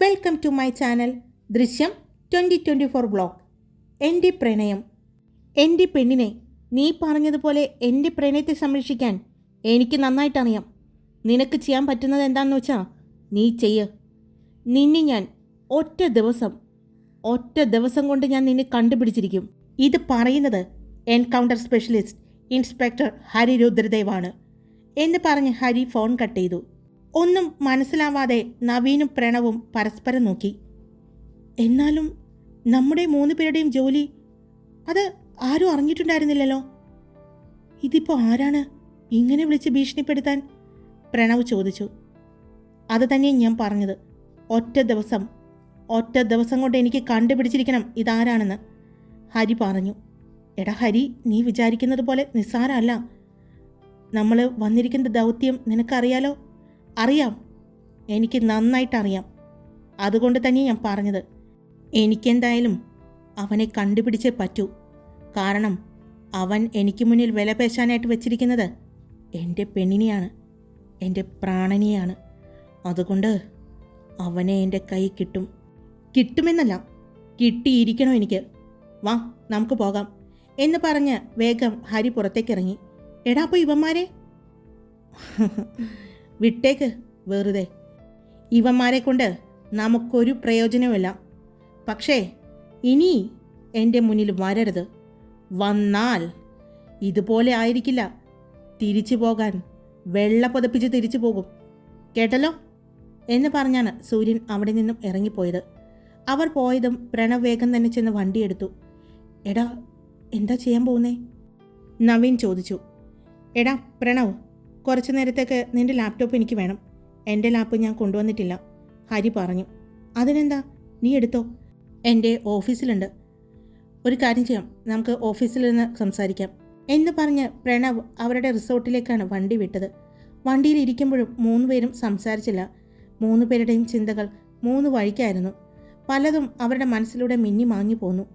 Welcome to my channel ദൃശ്യം 2024 vlog. എൻ്റെ പ്രണയം. എൻ്റെ പെണ്ണിനെ നീ പറഞ്ഞതുപോലെ എൻ്റെ പ്രണയത്തെ സംരക്ഷിക്കാൻ എനിക്ക് നന്നായിട്ടറിയാം. നിനക്ക് ചെയ്യാൻ പറ്റുന്നത് എന്താണെന്ന് വെച്ചാൽ നീ ചെയ്യ്. നിന്നെ ഞാൻ ഒറ്റ ദിവസം കൊണ്ട് ഞാൻ നിന്നെ കണ്ടുപിടിച്ചിരിക്കും. ഇത് പറയുന്നത് എൻകൗണ്ടർ സ്പെഷ്യലിസ്റ്റ് ഇൻസ്പെക്ടർ ഹരി രുദ്രദേവാണ് എന്ന് പറഞ്ഞ് ഹരി ഫോൺ കട്ട് ചെയ്തു. ഒന്നും മനസ്സിലാവാതെ നവീനും പ്രണവും പരസ്പരം നോക്കി. എന്നാലും നമ്മുടെ 3 പേരുടെയും ജോലി അത് ആരും അറിഞ്ഞിട്ടുണ്ടായിരുന്നില്ലല്ലോ. ഇതിപ്പോൾ ആരാണ് ഇങ്ങനെ വിളിച്ച് ഭീഷണിപ്പെടുത്താൻ? പ്രണവ് ചോദിച്ചു. അത് തന്നെയാണ് ഞാൻ പറഞ്ഞത്. ഒറ്റ ദിവസം കൊണ്ട് എനിക്ക് കണ്ടുപിടിച്ചിരിക്കണം ഇതാരാണെന്ന് ഹരി പറഞ്ഞു. എടാ ഹരി, നീ വിചാരിക്കുന്നത് പോലെ നിസ്സാരമല്ല. നമ്മൾ വന്നിരിക്കുന്ന ദൗത്യം നിനക്കറിയാലോ. അറിയാം, എനിക്ക് നന്നായിട്ടറിയാം. അതുകൊണ്ട് തന്നെ ഞാൻ പറഞ്ഞത്, എനിക്കെന്തായാലും അവനെ കണ്ടുപിടിച്ചേ പറ്റൂ. കാരണം അവൻ എനിക്ക് മുന്നിൽ വിലപേശാനായിട്ട് വെച്ചിരിക്കുന്നത് എൻ്റെ പെണ്ണിനെയാണ്, എൻ്റെ പ്രാണനെയാണ്. അതുകൊണ്ട് അവനെ എൻ്റെ കൈ കിട്ടുമെന്നല്ല, കിട്ടിയിരിക്കണോ എനിക്ക്. വാ, നമുക്ക് പോകാം എന്ന് പറഞ്ഞ് വേഗം ഹരി പുറത്തേക്കിറങ്ങി. എടാ, അപ്പോൾ ഇവന്മാരെ വിട്ടേക്ക്. വെറുതെ ഇവന്മാരെ കൊണ്ട് നമുക്കൊരു പ്രയോജനവുമില്ല. പക്ഷേ ഇനി എൻ്റെ മുന്നിൽ വരരുത്. വന്നാൽ ഇതുപോലെ ആയിരിക്കില്ല. തിരിച്ചു പോകാൻ വെള്ള പുതപ്പിച്ച് തിരിച്ചു പോകും, കേട്ടല്ലോ എന്ന് പറഞ്ഞാണ് സൂര്യൻ അവിടെ നിന്നും ഇറങ്ങിപ്പോയത്. അവർ പോയതും പ്രണവ് വേഗം തന്നെ ചെന്ന് വണ്ടിയെടുത്തു. എടാ, എന്താ ചെയ്യാൻ പോകുന്നേ? നവീൻ ചോദിച്ചു. എടാ പ്രണവ്, കുറച്ച് നേരത്തേക്ക് നിൻ്റെ ലാപ്ടോപ്പ് എനിക്ക് വേണം. എൻ്റെ ലാപ്പ് ഞാൻ കൊണ്ടുവന്നിട്ടില്ല, ഹരി പറഞ്ഞു. അതിനെന്താ, നീ എടുത്തോ. എൻ്റെ ഓഫീസിലുണ്ട്. ഒരു കാര്യം ചെയ്യാം, നമുക്ക് ഓഫീസിൽ നിന്ന് സംസാരിക്കാം എന്ന് പറഞ്ഞ് പ്രണവ് അവരുടെ റിസോർട്ടിലേക്കാണ് വണ്ടി വിട്ടത്. വണ്ടിയിൽ ഇരിക്കുമ്പോഴും 3 പേരും സംസാരിച്ചില്ല. 3 പേരുടെയും ചിന്തകൾ 3 വഴിക്കായിരുന്നു. പലതും അവരുടെ മനസ്സിലൂടെ മിന്നി മാഞ്ഞു പോന്നു.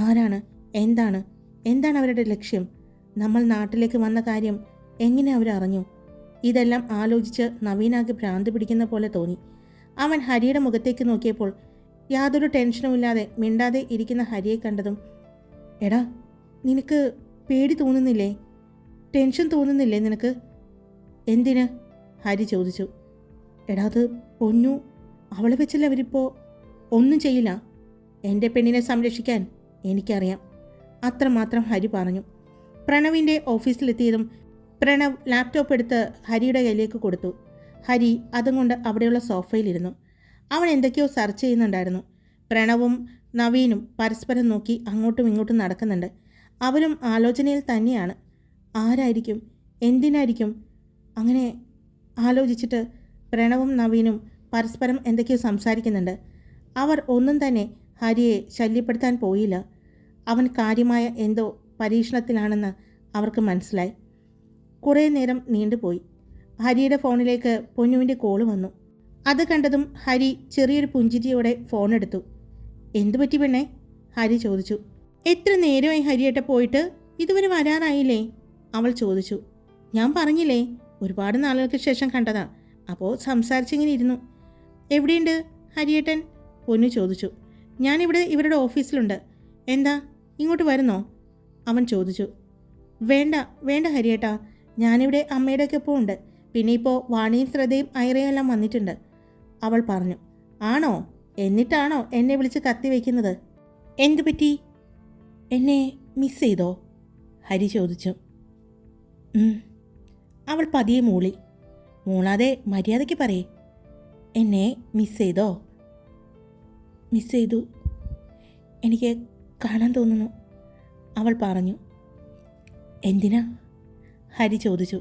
ആരാണ്, എന്താണ് അവരുടെ ലക്ഷ്യം? നമ്മൾ നാട്ടിലേക്ക് വന്ന കാര്യം എങ്ങനെ അവരറിഞ്ഞു? ഇതെല്ലാം ആലോചിച്ച് നവീനാകെ ഭ്രാന്ത് പിടിക്കുന്ന പോലെ തോന്നി. അവൻ ഹരിയുടെ മുഖത്തേക്ക് നോക്കിയപ്പോൾ യാതൊരു ടെൻഷനുമില്ലാതെ മിണ്ടാതെ ഇരിക്കുന്ന ഹരിയെ കണ്ടതും, എടാ, നിനക്ക് പേടി തോന്നുന്നില്ലേ? ടെൻഷൻ തോന്നുന്നില്ലേ നിനക്ക്? എന്തിന്? ഹരി ചോദിച്ചു. എടാ, അത് പൊന്നു, അവളെ വെച്ചല്ലേ അവരിപ്പോൾ ഒന്നും ചെയ്യില്ല. എൻ്റെ പെണ്ണിനെ സംരക്ഷിക്കാൻ എനിക്കറിയാം, അത്രമാത്രം ഹരി പറഞ്ഞു. പ്രണവിൻ്റെ ഓഫീസിലെത്തിയതും പ്രണവ് ലാപ്ടോപ്പ് എടുത്ത് ഹരിയുടെ കയ്യിലേക്ക് കൊടുത്തു. ഹരി അതും കൊണ്ട് അവിടെയുള്ള സോഫയിലിരുന്നു. അവൻ എന്തൊക്കെയോ സെർച്ച് ചെയ്യുന്നുണ്ടായിരുന്നു. പ്രണവും നവീനും പരസ്പരം നോക്കി അങ്ങോട്ടും ഇങ്ങോട്ടും നടക്കുന്നുണ്ട്. അവരും ആലോചനയിൽ തന്നെയാണ്. ആരായിരിക്കും, എന്തിനായിരിക്കും? അങ്ങനെ ആലോചിച്ചിട്ട് പ്രണവും നവീനും പരസ്പരം എന്തൊക്കെയോ സംസാരിക്കുന്നുണ്ട്. അവർ ഒന്നും തന്നെ ഹരിയെ ശല്യപ്പെടുത്താൻ പോയില്ല. അവൻ കാര്യമായ എന്തോ പരീക്ഷണത്തിലാണെന്ന് അവർക്ക് മനസ്സിലായി. കുറേ നേരം നീണ്ടുപോയി. ഹരിയുടെ ഫോണിലേക്ക് പൊന്നുവിൻ്റെ കോള് വന്നു. അത് കണ്ടതും ഹരി ചെറിയൊരു പുഞ്ചിരിയോടെ ഫോണെടുത്തു. എന്തു പറ്റി പെണ്ണേ? ഹരി ചോദിച്ചു. എത്ര നേരമായി ഹരിയേട്ട പോയിട്ട്? ഇതുവരെ വരാറായില്ലേ? അവൾ ചോദിച്ചു. ഞാൻ പറഞ്ഞില്ലേ, ഒരുപാട് നാളുകൾക്ക് ശേഷം കണ്ടതാ, അപ്പോൾ സംസാരിച്ചിങ്ങനെ ഇരുന്നു. എവിടെയുണ്ട് ഹരിയേട്ടൻ? പൊന്നു ചോദിച്ചു. ഞാനിവിടെ ഇവരുടെ ഓഫീസിലുണ്ട്. എന്താ, ഇങ്ങോട്ട് വരുന്നോ? അവൻ ചോദിച്ചു. വേണ്ട ഹരിയേട്ടാ, ഞാനിവിടെ അമ്മയുടെയൊക്കെ ഒപ്പം ഉണ്ട്. പിന്നെ ഇപ്പോൾ വാണിയും ശ്രദ്ധയും ഐറയും എല്ലാം വന്നിട്ടുണ്ട്, അവൾ പറഞ്ഞു. ആണോ? എന്നിട്ടാണോ എന്നെ വിളിച്ച് കത്തി വയ്ക്കുന്നത്? എന്തു പറ്റി? എന്നെ മിസ് ചെയ്തോ? ഹരി ചോദിച്ചു. അവൾ പതിയെ മൂളി. മൂളാതെ മര്യാദയ്ക്ക് പറയേ. എന്നെ മിസ് ചെയ്തോ? മിസ് ചെയ്തു, എനിക്ക് കാണാൻ തോന്നുന്നു, അവൾ പറഞ്ഞു. എന്തിനാ? ഹരി ചോദിച്ചു.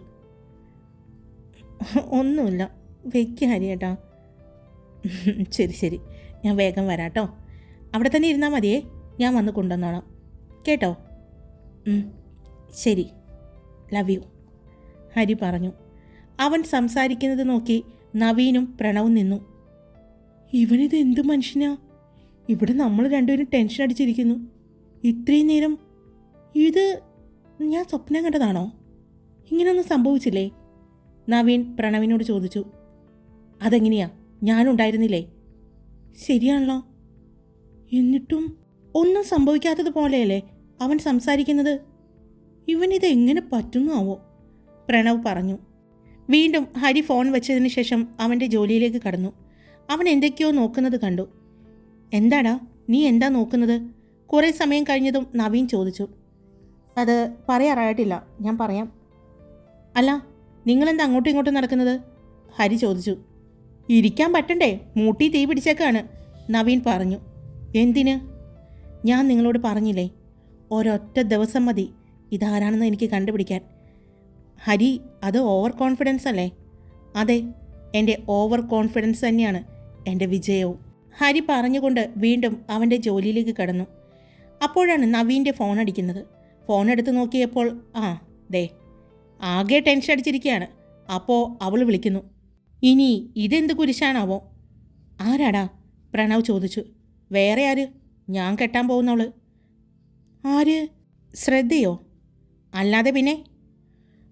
ഒന്നുമില്ല, വെയ്ക്ക് ഹരിയേട്ടാ. ശരി, ഞാൻ വേഗം വരാട്ടോ. അവിടെ തന്നെ ഇരുന്നാൽ മതിയേ, ഞാൻ വന്ന് കൊണ്ടുവന്നോളാം, കേട്ടോ? ശരി, ലവ് യു, ഹരി പറഞ്ഞു. അവൻ സംസാരിക്കുന്നത് നോക്കി നവീനും പ്രണവും നിന്നു. ഇവനിത് എന്തു മനുഷ്യനാ? ഇവിടെ നമ്മൾ രണ്ടുപേരും ടെൻഷൻ അടിച്ചിരിക്കുന്നു. ഇത്രയും നേരം ഇത് ഞാൻ സ്വപ്നം കണ്ടതാണോ? ഇങ്ങനെയൊന്നും സംഭവിച്ചില്ലേ? നവീൻ പ്രണവിനോട് ചോദിച്ചു. അതെങ്ങനെയാ? ഞാനുണ്ടായിരുന്നില്ലേ? ശരിയാണല്ലോ. എന്നിട്ടും ഒന്നും സംഭവിക്കാത്തതുപോലെയല്ലേ അവൻ സംസാരിക്കുന്നത്. ഇവനിത് എങ്ങനെ പറ്റുന്നാവോ? പ്രണവ് പറഞ്ഞു. വീണ്ടും ഹരി ഫോൺ വെച്ചതിന് ശേഷം അവൻ്റെ ജോലിയിലേക്ക് കടന്നു. അവൻ എന്തൊക്കെയോ നോക്കുന്നത് കണ്ടു. എന്താടാ, നീ എന്താ നോക്കുന്നത്? കുറേ സമയം കഴിഞ്ഞതും നവീൻ ചോദിച്ചു. അത് പറയാറായിട്ടില്ല, ഞാൻ പറയാം. അല്ല, നിങ്ങളെന്താ അങ്ങോട്ടും ഇങ്ങോട്ടും നടക്കുന്നത്? ഹരി ചോദിച്ചു. ഇരിക്കാൻ പറ്റണ്ടേ, മൂട്ടി തീ പിടിച്ചേക്കാണ്, നവീൻ പറഞ്ഞു. എന്തിന്? ഞാൻ നിങ്ങളോട് പറഞ്ഞില്ലേ, ഒരൊറ്റ ദിവസം മതി ഇതാരാണെന്ന് എനിക്ക് കണ്ടുപിടിക്കാൻ. ഹരി, അത് ഓവർ കോൺഫിഡൻസ് അല്ലേ? അതെ, എൻ്റെ ഓവർ കോൺഫിഡൻസ് തന്നെയാണ് എൻ്റെ വിജയവും. ഹരി പറഞ്ഞുകൊണ്ട് വീണ്ടും അവൻ്റെ ജോലിയിലേക്ക് കടന്നു. അപ്പോഴാണ് നവീൻ്റെ ഫോൺ അടിക്കുന്നത്. ഫോൺ എടുത്ത് നോക്കിയപ്പോൾ ദേ ആകെ ടെൻഷൻ അടിച്ചിരിക്കുകയാണ്. അപ്പോൾ അവൾ വിളിക്കുന്നു. ഇനി ഇതെന്ത് കുരിശാണാവോ? ആരാടാ? പ്രണവ് ചോദിച്ചു. വേറെ ആര്? ഞാൻ കെട്ടാൻ പോകുന്നവള്. ആര്? ശ്രദ്ധയോ? അല്ലാതെ പിന്നെ.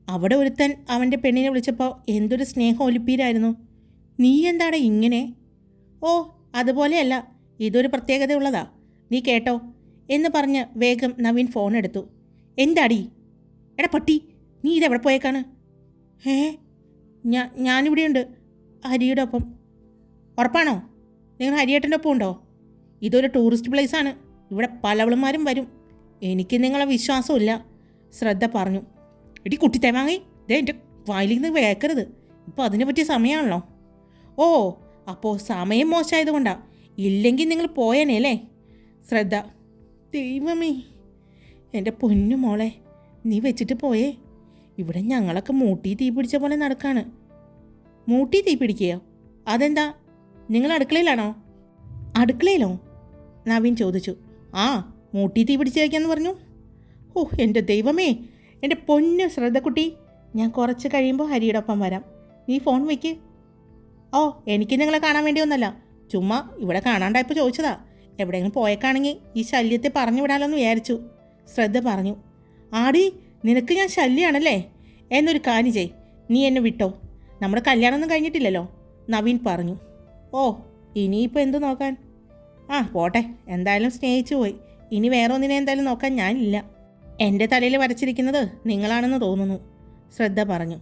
അവിടെ ഒരുത്തൻ അവൻ്റെ പെണ്ണിനെ വിളിച്ചപ്പോൾ എന്തൊരു സ്നേഹം ഒലിപ്പീരായിരുന്നു. നീ എന്താടാ ഇങ്ങനെ? ഓ, അതുപോലെയല്ല, ഇതൊരു പ്രത്യേകതയുള്ളതാ, നീ കേട്ടോ എന്ന് പറഞ്ഞ് വേഗം നവീൻ ഫോൺ എടുത്തു. എന്താടി? എടാ പട്ടി, നീ ഇതെവിടെ പോയേക്കാണ്? ഞാനിവിടെയുണ്ട്, ഹരിയുടെ ഒപ്പം. ഉറപ്പാണോ? നിങ്ങൾ ഹരിയേട്ടൻ്റെ ഒപ്പം ഉണ്ടോ? ഇതൊരു ടൂറിസ്റ്റ് പ്ലേസാണ്, ഇവിടെ പലവളുമാരും വരും. എനിക്ക് നിങ്ങളെ വിശ്വാസമില്ല, ശ്രദ്ധ പറഞ്ഞു. എടി കുട്ടി തേവാങ്ങി, ദേ എൻ്റെ വായിൽ നിന്ന് വേക്കരുത്, ഇപ്പോൾ അതിനെ പറ്റിയ സമയമാണല്ലോ. ഓ, അപ്പോൾ സമയം മോശമായതുകൊണ്ടാ, ഇല്ലെങ്കിൽ നിങ്ങൾ പോയേനെ അല്ലേ? ശ്രദ്ധ. ദൈവമേ, എൻ്റെ പൊന്നു മോളെ, നീ വെച്ചിട്ട് പോയേ. ഇവിടെ ഞങ്ങളൊക്കെ മൂട്ടി തീ പിടിച്ച പോലെ നടക്കാണ്. മൂട്ടി തീ പിടിക്കുകയോ? അതെന്താ, നിങ്ങൾ അടുക്കളയിലാണോ? അടുക്കളയിലോ? നവീൻ ചോദിച്ചു. മൂട്ടി തീ പിടിച്ചേക്കാന്ന് പറഞ്ഞു. ഓ എൻ്റെ ദൈവമേ, എൻ്റെ പൊന്നു ശ്രദ്ധക്കുട്ടി, ഞാൻ കുറച്ച് കഴിയുമ്പോൾ ഹരിയുടെ ഒപ്പം വരാം, നീ ഫോൺ വയ്ക്ക്. ഓ, എനിക്ക് നിങ്ങളെ കാണാൻ വേണ്ടി ഒന്നല്ല, ചുമ്മാ ഇവിടെ കാണാണ്ടായപ്പോൾ ചോദിച്ചതാ. എവിടെയെങ്കിലും പോയേക്കാണെങ്കിൽ ഈ ശല്യത്തെ പറഞ്ഞു വിടാലോന്ന് വിചാരിച്ചു, ശ്രദ്ധ പറഞ്ഞു. ആടി, നിനക്ക് ഞാൻ ശല്യമാണല്ലേ? എന്നൊരു കാര്യം ചെയ്, നീ എന്നെ വിട്ടോ, നമ്മുടെ കല്യാണമൊന്നും കഴിഞ്ഞിട്ടില്ലല്ലോ, നവീൻ പറഞ്ഞു. ഓ, ഇനിയിപ്പോൾ എന്ത് നോക്കാൻ? പോട്ടെ, എന്തായാലും സ്നേഹിച്ചു പോയി, ഇനി വേറെ ഒന്നിനെ എന്തായാലും നോക്കാൻ ഞാനില്ല. എൻ്റെ തലയിൽ വരച്ചിരിക്കുന്നത് നിങ്ങളാണെന്ന് തോന്നുന്നു, ശ്രദ്ധ പറഞ്ഞു.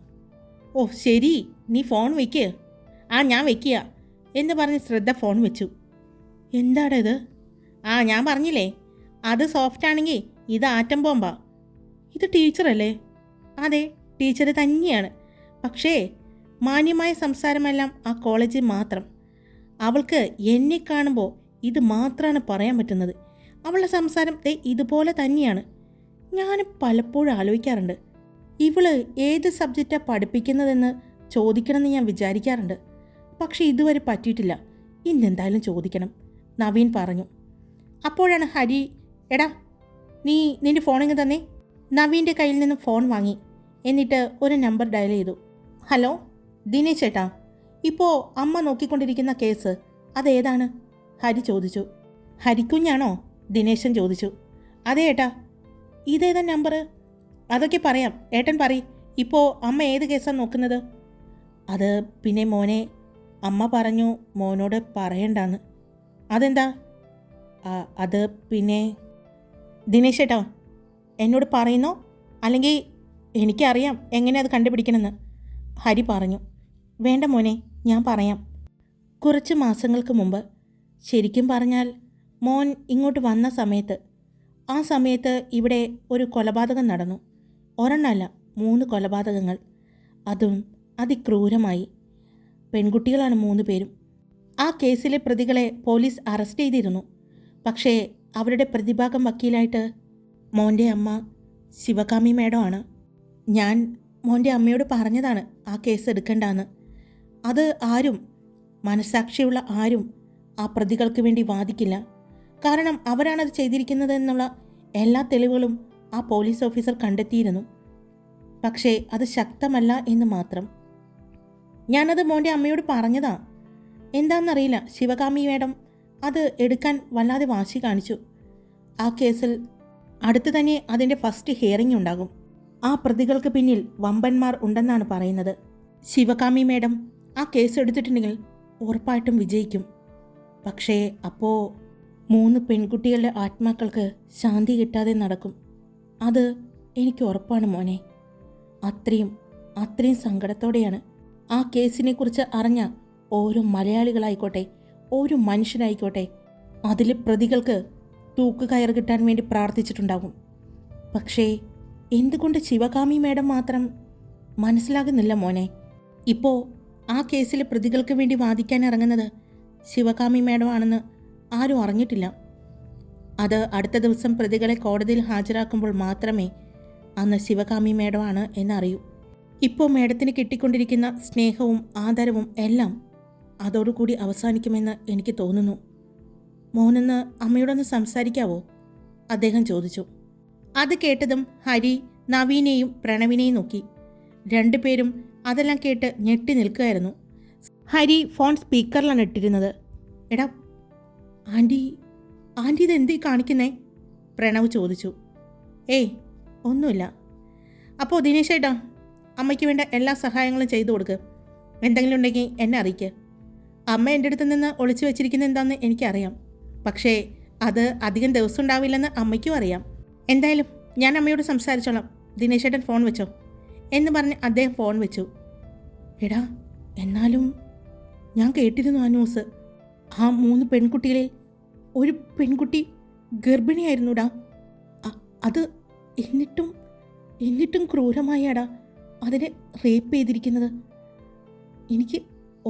ഓ ശരി, നീ ഫോൺ വയ്ക്കുക. ഞാൻ വയ്ക്കുക എന്ന് പറഞ്ഞ് ശ്രദ്ധ ഫോൺ വെച്ചു. എന്താടാ ഇത്? ഞാൻ പറഞ്ഞില്ലേ, അത് സോഫ്റ്റ് ആണെങ്കിൽ ഇത് ആറ്റം ബോംബാ. ഇത് ടീച്ചറല്ലേ? അതെ, ടീച്ചർ തന്നെയാണ്. പക്ഷേ മാന്യമായ സംസാരമെല്ലാം ആ കോളേജിൽ മാത്രം. അവൾക്ക് എന്നെ കാണുമ്പോൾ ഇത് മാത്രമാണ് പറയാൻ പറ്റുന്നത്. അവളുടെ സംസാരം ഇതുപോലെ തന്നെയാണ്. ഞാൻ പലപ്പോഴും ആലോചിക്കാറുണ്ട്, ഇവള് ഏത് സബ്ജക്റ്റാണ് പഠിപ്പിക്കുന്നതെന്ന് ചോദിക്കണമെന്ന് ഞാൻ വിചാരിക്കാറുണ്ട്. പക്ഷേ ഇതുവരെ പറ്റിയിട്ടില്ല. ഇന്നെന്തായാലും ചോദിക്കണം, നവീൻ പറഞ്ഞു. അപ്പോഴാണ് ഹരി, എടാ നീ നിൻ്റെ ഫോണിങ് തന്നെ. നവീൻ്റെ കയ്യിൽ നിന്ന് ഫോൺ വാങ്ങി, എന്നിട്ട് ഒരു നമ്പർ ഡയൽ ചെയ്തു. ഹലോ ദിനേശ് ചേട്ടാ, ഇപ്പോൾ അമ്മ നോക്കിക്കൊണ്ടിരിക്കുന്ന കേസ് അതേതാണ്? ഹരി ചോദിച്ചു. ഹരിക്കുഞ്ഞാണോ? ദിനേശൻ ചോദിച്ചു. അതെ ഏട്ടാ. ഇതേതാ നമ്പർ? അതൊക്കെ പറയാം, ഏട്ടൻ പറയ്. ഇപ്പോൾ അമ്മ ഏത് കേസാണ് നോക്കുന്നത്? അത് പിന്നെ മോനെ, അമ്മ പറഞ്ഞു മോനോട് പറയണ്ടാന്ന്. അതെന്താ? അത് പിന്നെ ദിനേശ് ചേട്ടാ, എന്നോട് പറയുന്നോ അല്ലെങ്കിൽ എനിക്കറിയാം എങ്ങനെ അത് കണ്ടുപിടിക്കണമെന്ന്, ഹരി പറഞ്ഞു. വേണ്ട മോനെ, ഞാൻ പറയാം. കുറച്ച് മാസങ്ങൾക്ക് മുമ്പ്, ശരിക്കും പറഞ്ഞാൽ മോൻ ഇങ്ങോട്ട് വന്ന സമയത്ത്, ആ സമയത്ത് ഇവിടെ ഒരു കൊലപാതകം നടന്നു. ഒരെണ്ണമല്ല, 3 കൊലപാതകങ്ങൾ. അതും അതിക്രൂരമായി. പെൺകുട്ടികളാണ് 3 പേരും. ആ കേസിലെ പ്രതികളെ പോലീസ് അറസ്റ്റ് ചെയ്തിരുന്നു. പക്ഷേ അവരുടെ പ്രതിഭാഗം വക്കീലായിട്ട് മോൻ്റെ അമ്മ ശിവകാമി മേഡം ആണ്. ഞാൻ മോൻ്റെ അമ്മയോട് പറഞ്ഞതാണ് ആ കേസ് എടുക്കണ്ടെന്ന്. അത് ആരും, മനസാക്ഷിയുള്ള ആരും ആ പ്രതികൾക്ക് വേണ്ടി വാദിക്കില്ല. കാരണം അവരാണത് ചെയ്തിരിക്കുന്നതെന്നുള്ള എല്ലാ തെളിവുകളും ആ പോലീസ് ഓഫീസർ കണ്ടെത്തിയിരുന്നു. പക്ഷേ അത് ശക്തമല്ല എന്ന് മാത്രം. ഞാനത് മോൻ്റെ അമ്മയോട് പറഞ്ഞതാ. എന്താണെന്നറിയില്ല, ശിവകാമി മേഡം അത് എടുക്കാൻ വല്ലാതെ വാശി കാണിച്ചു. ആ കേസിൽ അടുത്ത് തന്നെ അതിൻ്റെ ഫസ്റ്റ് ഹിയറിംഗ് ഉണ്ടാകും. ആ പ്രതികൾക്ക് പിന്നിൽ വമ്പന്മാർ ഉണ്ടെന്നാണ് പറയുന്നത്. ശിവകാമി മേഡം ആ കേസ് എടുത്തിട്ടുണ്ടെങ്കിൽ ഉറപ്പായിട്ടും വിജയിക്കും. പക്ഷേ അപ്പോൾ 3 പെൺകുട്ടികളുടെ ആത്മാക്കൾക്ക് ശാന്തി കിട്ടാതെ നടക്കും. അത് എനിക്ക് ഉറപ്പാണ് മോനെ. അത്രയും സങ്കടത്തോടെയാണ് ആ കേസിനെക്കുറിച്ച് അറിഞ്ഞ ഓരോ മലയാളികളായിക്കോട്ടെ, ഓരോ മനുഷ്യനായിക്കോട്ടെ അതിൽ പ്രതികൾക്ക് തൂക്കുകയർ കിട്ടാൻ വേണ്ടി പ്രാർത്ഥിച്ചിട്ടുണ്ടാകും. പക്ഷേ എന്തുകൊണ്ട് ശിവകാമി മേഡം മാത്രം മനസ്സിലാകുന്നില്ല മോനെ? ഇപ്പോൾ ആ കേസിലെ പ്രതികൾക്ക് വേണ്ടി വാദിക്കാൻ ഇറങ്ങുന്നത് ശിവകാമി മേഡം ആണെന്ന് ആരും അറിഞ്ഞിട്ടില്ല. അത് അടുത്ത ദിവസം പ്രതികളെ കോടതിയിൽ ഹാജരാക്കുമ്പോൾ മാത്രമേ അന്ന് ശിവകാമി മേഡമാണ് എന്നറിയൂ. ഇപ്പോൾ മേഡത്തിന് കിട്ടിക്കൊണ്ടിരിക്കുന്ന സ്നേഹവും ആദരവും എല്ലാം അതോടുകൂടി അവസാനിക്കുമെന്ന് എനിക്ക് തോന്നുന്നു. മോനൊന്ന് അമ്മയോടൊന്ന് സംസാരിക്കാവോ? അദ്ദേഹം ചോദിച്ചു. അത് കേട്ടതും ഹരി നവീനെയും പ്രണവിനെയും നോക്കി. രണ്ടുപേരും അതെല്ലാം കേട്ട് ഞെട്ടി നിൽക്കുകയായിരുന്നു. ഹരി ഫോൺ സ്പീക്കറിലാണ് ഇട്ടിരുന്നത്. എടാ ആൻറ്റി ഇതെന്തീ കാണിക്കുന്നേ? പ്രണവ് ചോദിച്ചു. ഏയ് ഒന്നുമില്ല. അപ്പോൾ ദിനേശ് ഏട്ടാ, അമ്മയ്ക്ക് വേണ്ട എല്ലാ സഹായങ്ങളും ചെയ്തു കൊടുക്കുക. എന്തെങ്കിലും ഉണ്ടെങ്കിൽ എന്നെ അറിയിക്കുക. അമ്മ എൻ്റെ അടുത്ത് നിന്ന് ഒളിച്ചു വെച്ചിരിക്കുന്നത് എന്താണെന്ന് എനിക്കറിയാം. പക്ഷേ അത് അധികം ദിവസം ഉണ്ടാവില്ലെന്ന് അമ്മയ്ക്കും അറിയാം. എന്തായാലും ഞാൻ അമ്മയോട് സംസാരിച്ചോളാം. ദിനേശ് ഏട്ടൻ ഫോൺ വെച്ചോ എന്ന് പറഞ്ഞ് അദ്ദേഹം ഫോൺ വെച്ചു. എടാ എന്നാലും ഞാൻ കേട്ടിരുന്നു ആ ന്യൂസ്. ആ 3 പെൺകുട്ടികളിൽ ഒരു പെൺകുട്ടി ഗർഭിണിയായിരുന്നുടാ. അത് എന്നിട്ടും ക്രൂരമായാടാ അതിനെ റേപ്പ് ചെയ്തിരിക്കുന്നത്. എനിക്ക്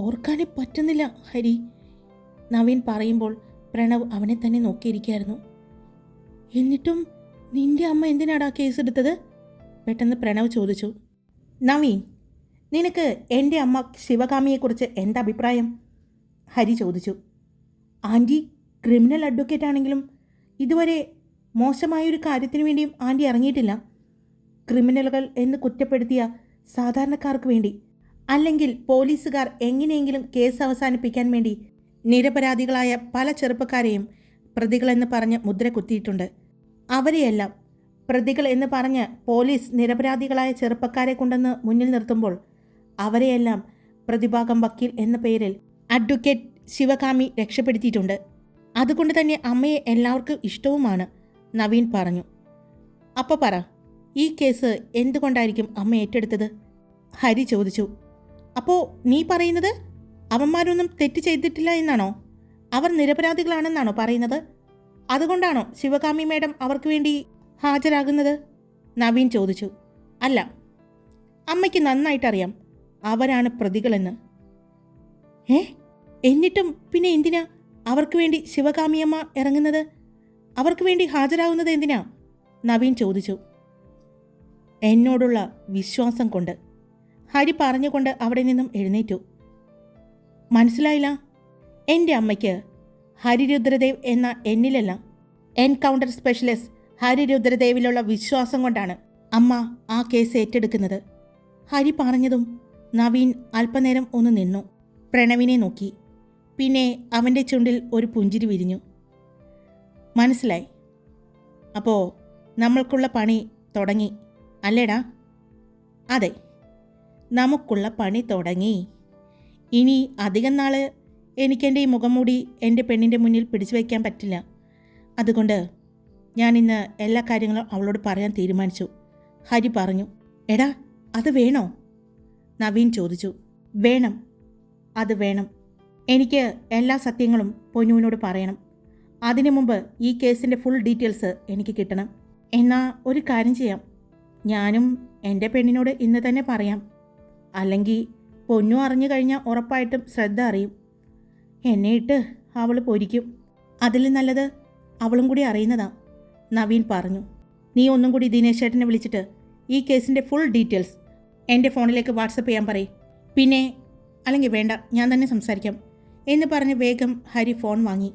ഓർക്കാനേ പറ്റുന്നില്ല ഹരി. നവീൻ പറയുമ്പോൾ പ്രണവ് അവനെ തന്നെ നോക്കിയിരിക്കുകയായിരുന്നു. എന്നിട്ടും നിന്റെ അമ്മ എന്തിനാടാ കേസ് എടുത്തത്? പെട്ടെന്ന് പ്രണവ് ചോദിച്ചു. നവീൻ, നിനക്ക് എൻ്റെ അമ്മ ശിവകാമിയെക്കുറിച്ച് എന്താ അഭിപ്രായം? ഹരി ചോദിച്ചു. ആൻറ്റി ക്രിമിനൽ അഡ്വക്കേറ്റ് ആണെങ്കിലും ഇതുവരെ മോശമായൊരു കാര്യത്തിന് വേണ്ടിയും ആൻറ്റി ഇറങ്ങിയിട്ടില്ല. ക്രിമിനലുകൾ എന്ന് കുറ്റപ്പെടുത്തിയ സാധാരണക്കാർക്ക് വേണ്ടി, അല്ലെങ്കിൽ പോലീസുകാർ എങ്ങനെയെങ്കിലും കേസ് അവസാനിപ്പിക്കാൻ വേണ്ടി നിരപരാധികളായ പല ചെറുപ്പക്കാരെയും പ്രതികളെന്ന് പറഞ്ഞ് മുദ്ര കുത്തിയിട്ടുണ്ട്. അവരെയെല്ലാം പ്രതികൾ എന്ന് പറഞ്ഞ് പോലീസ് നിരപരാധികളായ ചെറുപ്പക്കാരെ കൊണ്ടെന്ന് മുന്നിൽ നിർത്തുമ്പോൾ അവരെയെല്ലാം പ്രതിഭാഗം വക്കീൽ എന്ന പേരിൽ അഡ്വക്കേറ്റ് ശിവകാമി രക്ഷപ്പെടുത്തിയിട്ടുണ്ട്. അതുകൊണ്ട് തന്നെ അമ്മയെ എല്ലാവർക്കും ഇഷ്ടവുമാണ്, നവീൻ പറഞ്ഞു. അപ്പോൾ പറ, ഈ കേസ് എന്തുകൊണ്ടായിരിക്കും അമ്മ ഏറ്റെടുത്തത്? ഹരി ചോദിച്ചു. അപ്പോൾ നീ പറയുന്നത് അവന്മാരൊന്നും തെറ്റ് ചെയ്തിട്ടില്ല എന്നാണോ? അവർ നിരപരാധികളാണെന്നാണോ പറയുന്നത്? അതുകൊണ്ടാണോ ശിവകാമി മേഡം അവർക്ക് വേണ്ടി ഹാജരാകുന്നത്? നവീൻ ചോദിച്ചു. അല്ല, അമ്മയ്ക്ക് നന്നായിട്ടറിയാം അവരാണ് പ്രതികളെന്ന്. എന്നിട്ടും പിന്നെ എന്തിനാ അവർക്ക് വേണ്ടി ശിവകാമിയമ്മ ഇറങ്ങുന്നത്? അവർക്ക് വേണ്ടി ഹാജരാകുന്നത് എന്തിനാ? നവീൻ ചോദിച്ചു. എന്നോടുള്ള വിശ്വാസം കൊണ്ട്, ഹരി പറഞ്ഞുകൊണ്ട് അവിടെ നിന്നും എഴുന്നേറ്റു. മനസ്സിലായില്ല? എൻ്റെ അമ്മയ്ക്ക് ഹരിരുദ്രദേവ് എന്ന എന്നിലല്ല, എൻകൗണ്ടർ സ്പെഷ്യലിസ്റ്റ് ഹരിരുദ്രദേവിലുള്ള വിശ്വാസം കൊണ്ടാണ് അമ്മ ആ കേസ് ഏറ്റെടുക്കുന്നത്. ഹരി പറഞ്ഞതും നവീൻ അല്പനേരം ഒന്ന് നിന്നു, പ്രണവിനെ നോക്കി. പിന്നെ അവൻ്റെ ചുണ്ടിൽ ഒരു പുഞ്ചിരി വിരിഞ്ഞു. മനസ്സിലായി. അപ്പോൾ നമ്മൾക്കുള്ള പണി തുടങ്ങി അല്ലേടാ? അതെ, നമുക്കുള്ള പണി തുടങ്ങി. ഇനി അധികം നാൾ എനിക്കെൻ്റെ ഈ മുഖം മൂടി എൻ്റെ പെണ്ണിൻ്റെ മുന്നിൽ പിടിച്ചു വയ്ക്കാൻ പറ്റില്ല. അതുകൊണ്ട് ഞാൻ ഇന്ന് എല്ലാ കാര്യങ്ങളും അവളോട് പറയാൻ തീരുമാനിച്ചു. ഹരി പറഞ്ഞു. എടാ, അത് വേണോ? നവീൻ ചോദിച്ചു. വേണം, അത് വേണം. എനിക്ക് എല്ലാ സത്യങ്ങളും പൊന്നുവിനോട് പറയണം. അതിനു മുമ്പ് ഈ കേസിൻ്റെ ഫുൾ ഡീറ്റെയിൽസ് എനിക്ക് കിട്ടണം. എന്നാൽ ഒരു കാര്യം ചെയ്യാം, ഞാനും എൻ്റെ പെണ്ണിനോട് ഇന്ന് തന്നെ പറയാം. അല്ലെങ്കിൽ പൊന്നു അറിഞ്ഞു കഴിഞ്ഞാൽ ഉറപ്പായിട്ടും ശ്രദ്ധ അറിയും. എന്നെ ഇട്ട് അവൾ പൊരിക്കും. അതിൽ നല്ലത് അവളും കൂടി അറിയുന്നതാ, നവീൻ പറഞ്ഞു. നീ ഒന്നും കൂടി ദിനേശ് ചേട്ടനെ വിളിച്ചിട്ട് ഈ കേസിൻ്റെ ഫുൾ ഡീറ്റെയിൽസ് എൻ്റെ ഫോണിലേക്ക് വാട്സപ്പ് ചെയ്യാൻ പറയും. പിന്നെ അല്ലെങ്കിൽ വേണ്ട, ഞാൻ തന്നെ സംസാരിക്കാം എന്ന് പറഞ്ഞ് വേഗം ഹരി ഫോൺ വാങ്ങി.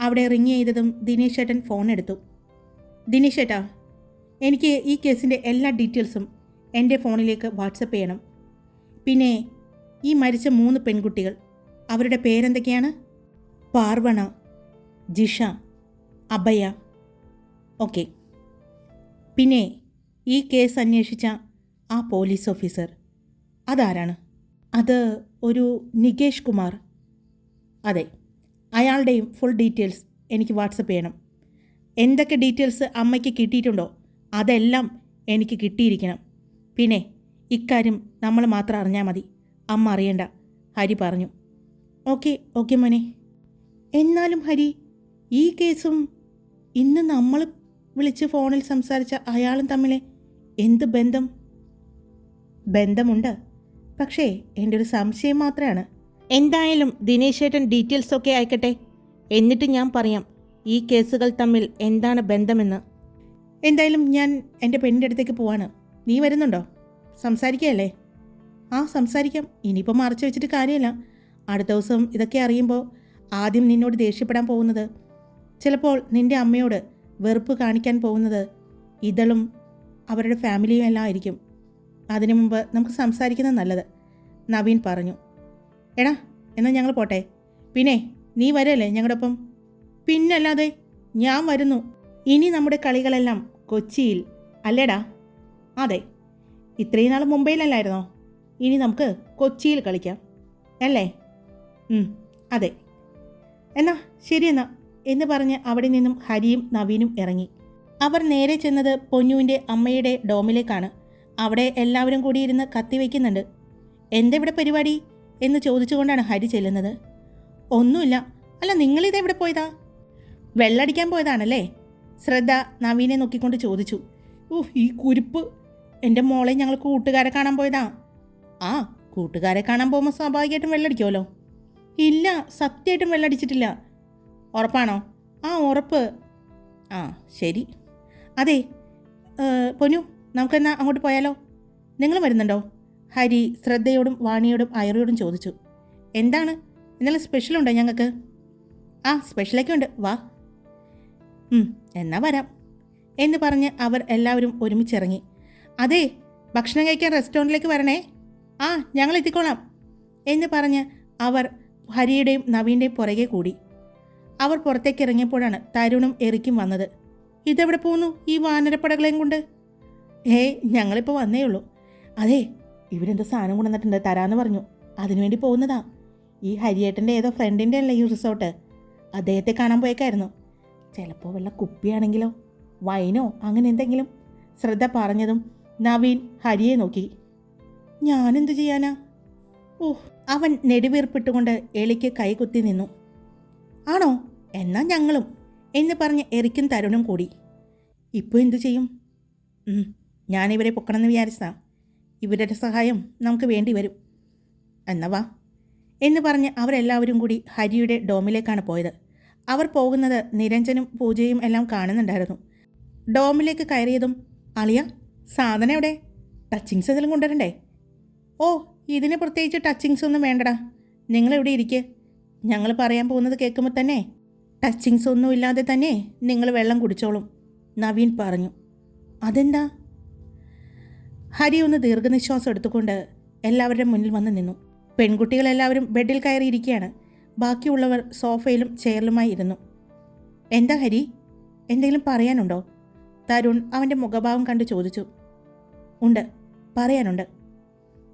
അവിടെ റിങ് ചെയ്തതും ദിനേശ് ചേട്ടൻ ഫോൺ എടുത്തു. ദിനേശ് ചേട്ടാ, എനിക്ക് ഈ കേസിൻ്റെ എല്ലാ ഡീറ്റെയിൽസും എൻ്റെ ഫോണിലേക്ക് വാട്സപ്പ് ചെയ്യണം. പിന്നെ ഈ മരിച്ച 3 പെൺകുട്ടികൾ, അവരുടെ പേരെന്തൊക്കെയാണ്? പാർവണ, ജിഷ, അഭയ. ഓക്കെ. പിന്നെ ഈ കേസ് അന്വേഷിച്ച ആ പോലീസ് ഓഫീസർ അതാരാണ്? അത് ഒരു നികേഷ് കുമാർ. അതെ, അയാളുടെയും ഫുൾ ഡീറ്റെയിൽസ് എനിക്ക് വാട്സപ്പ് ചെയ്യണം. എന്തൊക്കെ ഡീറ്റെയിൽസ് അമ്മയ്ക്ക് കിട്ടിയിട്ടുണ്ടോ അതെല്ലാം എനിക്ക് കിട്ടിയിരിക്കണം. പിന്നെ ഇക്കാര്യം നമ്മൾ മാത്രം അറിഞ്ഞാൽ മതി, അമ്മ അറിയണ്ട, ഹരി പറഞ്ഞു. ഓക്കെ ഓക്കെ മോനെ. എന്നാലും ഹരി, ഈ കേസും ഇന്ന് നമ്മൾ വിളിച്ച് ഫോണിൽ സംസാരിച്ച അയാളും തമ്മിൽ എന്ത് ബന്ധം? ബന്ധമുണ്ട്, പക്ഷേ എൻ്റെ ഒരു സംശയം മാത്രമാണ്. എന്തായാലും ദിനേശ് ഏട്ടൻ ഡീറ്റെയിൽസൊക്കെ അയക്കട്ടെ, എന്നിട്ട് ഞാൻ പറയാം ഈ കേസുകൾ തമ്മിൽ എന്താണ് ബന്ധമെന്ന്. എന്തായാലും ഞാൻ എൻ്റെ പെണ്ണിൻ്റെ അടുത്തേക്ക് പോവാണ്. നീ വരുന്നുണ്ടോ? സംസാരിക്കുകയല്ലേ? ആ സംസാരിക്കാം. ഇനിയിപ്പോൾ മറച്ചു വെച്ചിട്ട് കാര്യമില്ല. അടുത്ത ദിവസം ഇതൊക്കെ അറിയുമ്പോൾ ആദ്യം നിന്നോട് ദേഷ്യപ്പെടാൻ പോകുന്നത്, ചിലപ്പോൾ നിൻ്റെ അമ്മയോട് വെറുപ്പ് കാണിക്കാൻ പോകുന്നത് ഇതളും അവരുടെ ഫാമിലിയും എല്ലാം ആയിരിക്കും. അതിനു മുമ്പ് നമുക്ക് സംസാരിക്കുന്നത് നല്ലത്, നവീൻ പറഞ്ഞു. എടാ എന്നാൽ ഞങ്ങൾ പോട്ടെ. പിന്നെ നീ വരല്ലേ ഞങ്ങളുടെ ഒപ്പം? പിന്നല്ലാതെ, ഞാൻ വരുന്നു. ഇനി നമ്മുടെ കളികളെല്ലാം കൊച്ചിയിൽ അല്ലേടാ? അതെ, ഇത്രയും നാൾ മുംബൈയിലല്ലായിരുന്നോ? ഇനി നമുക്ക് കൊച്ചിയിൽ കളിക്കാം അല്ലേ? അതെ. എന്നാ ശരിയെന്നാ എന്ന് പറഞ്ഞ് അവിടെ നിന്നും ഹരിയും നവീനും ഇറങ്ങി. അവർ നേരെ ചെന്നത് പൊന്നുവിൻ്റെ അമ്മയുടെ ഡോമിലേക്കാണ്. അവിടെ എല്ലാവരും കൂടി ഇരുന്ന് കത്തിവെക്കുന്നുണ്ട്. എന്തെവിടെ പരിപാടി എന്ന് ചോദിച്ചുകൊണ്ടാണ് ഹരി ചെല്ലുന്നത്. ഒന്നുമില്ല. അല്ല, നിങ്ങളിതെവിടെ പോയതാ? വെള്ളടിക്കാൻ പോയതാണല്ലേ? ശ്രദ്ധ നവീനെ നോക്കിക്കൊണ്ട് ചോദിച്ചു. ഈ കുരിപ്പ്, എൻ്റെ മോളെ ഞങ്ങൾ കൂട്ടുകാരെ കാണാൻ പോയതാ. ആ, കൂട്ടുകാരെ കാണാൻ പോകുമ്പോൾ സ്വാഭാവികമായിട്ടും വെള്ളടിക്കുമല്ലോ. ഇല്ല, സത്യമായിട്ടും വെള്ളടിച്ചിട്ടില്ല. ഉറപ്പാണോ? ആ ഉറപ്പ്. ആ ശരി. അതെ പൊന്നു, നമുക്കെന്നാ അങ്ങോട്ട് പോയാലോ? നിങ്ങൾ വരുന്നുണ്ടോ? ഹരി ശ്രദ്ധയോടും വാണിയോടും അയറിയോടും ചോദിച്ചു. എന്താണ്, ഇന്നലെ സ്പെഷ്യലുണ്ടോ ഞങ്ങൾക്ക്? ആ സ്പെഷ്യലൊക്കെ ഉണ്ട്, വാ. എന്നാ വരാം എന്ന് പറഞ്ഞ് അവർ എല്ലാവരും ഒരുമിച്ചിറങ്ങി. അതെ, ഭക്ഷണം കഴിക്കാൻ റെസ്റ്റോറൻറ്റിലേക്ക് വരണേ. ആ ഞങ്ങൾ എത്തിക്കോളാം എന്ന് പറഞ്ഞ് അവർ ഹരിയുടെയും നവീൻ്റെയും പുറകെ കൂടി. അവർ പുറത്തേക്ക് ഇറങ്ങിയപ്പോഴാണ് തരുണും എറിക്കും വന്നത്. ഇതെവിടെ പോകുന്നു ഈ വാനരപ്പടകളെയും കൊണ്ട്? ഞങ്ങളിപ്പോൾ വന്നേ ഉള്ളൂ. അതെ, ഇവരെന്തോ സാധനം കൊണ്ടുവന്നിട്ടുണ്ട്, തരാമെന്ന് പറഞ്ഞു. അതിനുവേണ്ടി പോകുന്നതാ. ഈ ഹരിയേട്ടൻ്റെ ഏതോ ഫ്രണ്ടിൻ്റെ അല്ലേ ഈ റിസോർട്ട്, അദ്ദേഹത്തെ കാണാൻ പോയേക്കായിരുന്നു. ചിലപ്പോൾ വല്ല കുപ്പിയാണെങ്കിലോ, വൈനോ അങ്ങനെ എന്തെങ്കിലും. ശ്രദ്ധ പറഞ്ഞതും നവീൻ ഹരിയെ നോക്കി. ഞാനെന്തു ചെയ്യാനാ? അവൻ നെടുവീർപ്പിട്ടുകൊണ്ട് എളിക്ക് കൈകുത്തി നിന്നു. ആണോ? എന്നാൽ ഞങ്ങളും എന്ന് പറഞ്ഞ് എറിക്കും തരുണും കൂടി. ഇപ്പോൾ എന്തു ചെയ്യും? ഞാനിവരെ പൊക്കണമെന്ന് വിചാരിച്ചാ. ഇവരുടെ സഹായം നമുക്ക് വേണ്ടി വരും. എന്നാ വാ എന്ന് പറഞ്ഞ് അവരെല്ലാവരും കൂടി ഹരിയുടെ ഡോമിലേക്കാണ് പോയത്. അവർ പോകുന്നത് നിരഞ്ജനും പൂജയും എല്ലാം കാണുന്നുണ്ടായിരുന്നു. ഡോമിലേക്ക് കയറിയതും, അളിയ സാധനം എവിടെ? ടച്ചിങ്സ് എന്തെങ്കിലും കൊണ്ടുവരണ്ടേ? ഓ, ഇതിന് പ്രത്യേകിച്ച് ടച്ചിങ്സ് ഒന്നും വേണ്ടടാ, നിങ്ങളിവിടെ ഇരിക്കുക. ഞങ്ങൾ പറയാൻ പോകുന്നത് കേൾക്കുമ്പോൾ തന്നെ ടച്ചിങ്സ് ഒന്നുമില്ലാതെ തന്നെ നിങ്ങൾ വെള്ളം കുടിച്ചോളും, നവീൻ പറഞ്ഞു. അതെന്താ? ഹരി ഒന്ന് ദീർഘനിശ്വാസം എടുത്തുകൊണ്ട് എല്ലാവരുടെ മുന്നിൽ വന്ന് നിന്നു. പെൺകുട്ടികളെല്ലാവരും ബെഡിൽ കയറിയിരിക്കുകയാണ്. ബാക്കിയുള്ളവർ സോഫയിലും ചെയറിലുമായി ഇരുന്നു. എന്താ ഹരി, എന്തെങ്കിലും പറയാനുണ്ടോ? തരുൺ അവൻ്റെ മുഖഭാവം കണ്ട് ചോദിച്ചു. ഉണ്ട്, പറയാനുണ്ട്.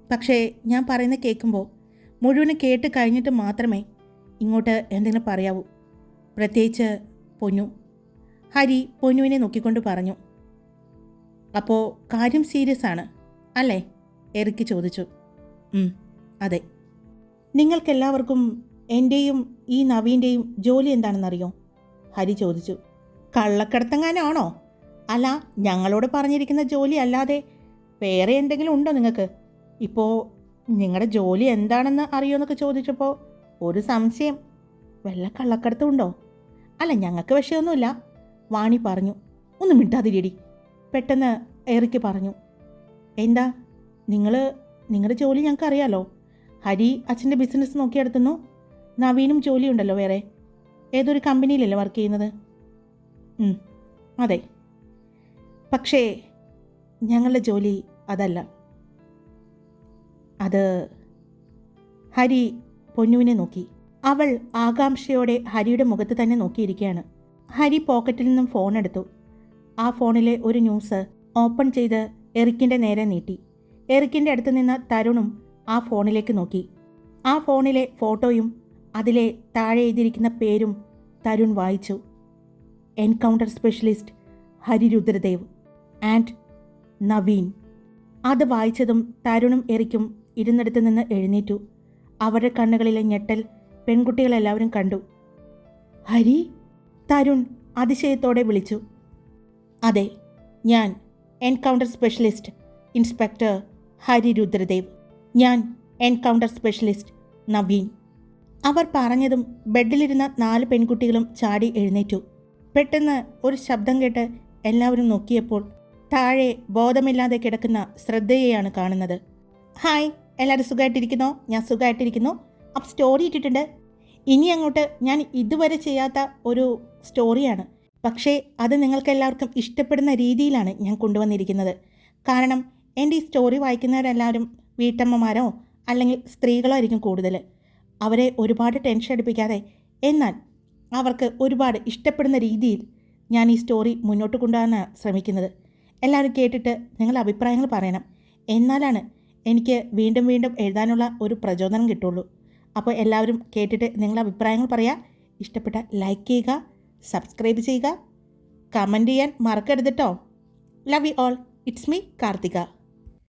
പക്ഷേ ഞാൻ പറയുന്നത് കേൾക്കുമ്പോൾ മുഴുവനും കേട്ട് കഴിഞ്ഞിട്ട് മാത്രമേ ഇങ്ങോട്ട് എന്തെങ്കിലും പറയാവൂ. പ്രത്യേകിച്ച് പൊന്നു. ഹരി പൊന്നുവിനെ നോക്കിക്കൊണ്ട് പറഞ്ഞു. അപ്പോൾ കാര്യം സീരിയസ് ആണ് അല്ലേ? എറിക്ക് ചോദിച്ചു. അതെ. നിങ്ങൾക്കെല്ലാവർക്കും എൻ്റെയും ഈ നവീൻ്റെയും ജോലി എന്താണെന്നറിയോ? ഹരി ചോദിച്ചു. കള്ളക്കടത്തങ്ങാനാണോ? അല്ല, ഞങ്ങളോട് പറഞ്ഞിരിക്കുന്ന ജോലി അല്ലാതെ വേറെ എന്തെങ്കിലും ഉണ്ടോ നിങ്ങൾക്ക്? ഇപ്പോൾ നിങ്ങളുടെ ജോലി എന്താണെന്ന് അറിയുമെന്നൊക്കെ ചോദിച്ചപ്പോൾ ഒരു സംശയം, വല്ല കള്ളക്കടത്തുണ്ടോ? അല്ല, ഞങ്ങൾക്ക് വിഷയമൊന്നുമില്ല, വാണി പറഞ്ഞു. ഒന്ന് മിണ്ടാതിരിയടി, പെട്ടെന്ന് എറിക്ക് പറഞ്ഞു. എന്താ, നിങ്ങളുടെ ജോലി ഞങ്ങൾക്ക് അറിയാലോ. ഹരി അച്ഛൻ്റെ ബിസിനസ് നോക്കിയെടുത്തുന്നു. നവീനും ജോലിയുണ്ടല്ലോ വേറെ, ഏതൊരു കമ്പനിയിലല്ലേ വർക്ക് ചെയ്യുന്നത്? അതെ. പക്ഷേ ഞങ്ങളുടെ ജോലി അതല്ല. അത് ഹരി പൊന്നുവിനെ നോക്കി. അവൾ ആകാംക്ഷയോടെ ഹരിയുടെ മുഖത്ത് തന്നെ നോക്കിയിരിക്കുകയാണ്. ഹരി പോക്കറ്റിൽ നിന്നും ഫോൺ എടുത്തു. ആ ഫോണിലെ ഒരു ന്യൂസ് ഓപ്പൺ ചെയ്ത് എറിക്കിൻ്റെ നേരെ നീട്ടി. എറിക്കിൻ്റെ അടുത്ത് നിന്ന് തരുണും ആ ഫോണിലേക്ക് നോക്കി. ആ ഫോണിലെ ഫോട്ടോയും അതിലെ താഴെ എഴുതിയിരിക്കുന്ന പേരും തരുൺ വായിച്ചു. Encounter specialist Harirudradev and Naveen. അത് വായിച്ചതും തരുണും എറിക്കും ഇരുന്നിടത്ത് നിന്ന് എഴുന്നേറ്റു. അവരുടെ കണ്ണുകളിലെ ഞെട്ടൽ പെൺകുട്ടികളെല്ലാവരും കണ്ടു. ഹരി? തരുൺ അതിശയത്തോടെ വിളിച്ചു. അതെ, ഞാൻ എൻകൗണ്ടർ സ്പെഷ്യലിസ്റ്റ് ഇൻസ്പെക്ടർ ഹരിരുദ്രദേവ്. ഞാൻ എൻകൗണ്ടർ സ്പെഷ്യലിസ്റ്റ് നവീൻ. അവർ പറഞ്ഞതും ബെഡിലിരുന്ന 4 പെൺകുട്ടികളും ചാടി എഴുന്നേറ്റു. പെട്ടെന്ന് ഒരു ശബ്ദം കേട്ട് എല്ലാവരും നോക്കിയപ്പോൾ താഴെ ബോധമില്ലാതെ കിടക്കുന്ന ശ്രദ്ധയെയാണ് കാണുന്നത്. ഹായ്, എല്ലാവരും സുഖമായിട്ടിരിക്കുന്നോ? ഞാൻ സുഖമായിട്ടിരിക്കുന്നു. അപ്പം സ്റ്റോറി ഇട്ടിട്ടുണ്ട്. ഇനി അങ്ങോട്ട് ഞാൻ ഇതുവരെ ചെയ്യാത്ത ഒരു സ്റ്റോറിയാണ്. പക്ഷേ അത് നിങ്ങൾക്കെല്ലാവർക്കും ഇഷ്ടപ്പെടുന്ന രീതിയിലാണ് ഞാൻ കൊണ്ടുവന്നിരിക്കുന്നത്. കാരണം എൻ്റെ ഈ സ്റ്റോറി വായിക്കുന്നവരെല്ലാവരും വീട്ടമ്മമാരോ അല്ലെങ്കിൽ സ്ത്രീകളോ ആയിരിക്കും കൂടുതൽ. അവരെ ഒരുപാട് ടെൻഷൻ അടിപ്പിക്കാതെ, എന്നാൽ അവർക്ക് ഒരുപാട് ഇഷ്ടപ്പെടുന്ന രീതിയിൽ ഞാൻ ഈ സ്റ്റോറി മുന്നോട്ട് കൊണ്ടുപോകാനാണ് ശ്രമിക്കുന്നത്. എല്ലാവരും കേട്ടിട്ട് നിങ്ങളുടെ അഭിപ്രായങ്ങൾ പറയണം. എന്നാലാണ് എനിക്ക് വീണ്ടും വീണ്ടും എഴുതാനുള്ള ഒരു പ്രചോദനം കിട്ടുള്ളൂ. അപ്പോൾ എല്ലാവരും കേട്ടിട്ട് നിങ്ങളുടെ അഭിപ്രായങ്ങൾ പറയുക. ഇഷ്ടപ്പെട്ട ലൈക്ക് ചെയ്യുക, സബ്സ്ക്രൈബ് ചെയ്യുക, കമൻറ്റ് ചെയ്യാൻ മറക്കരുത് കേട്ടോ. Love you all. It's me Karthika.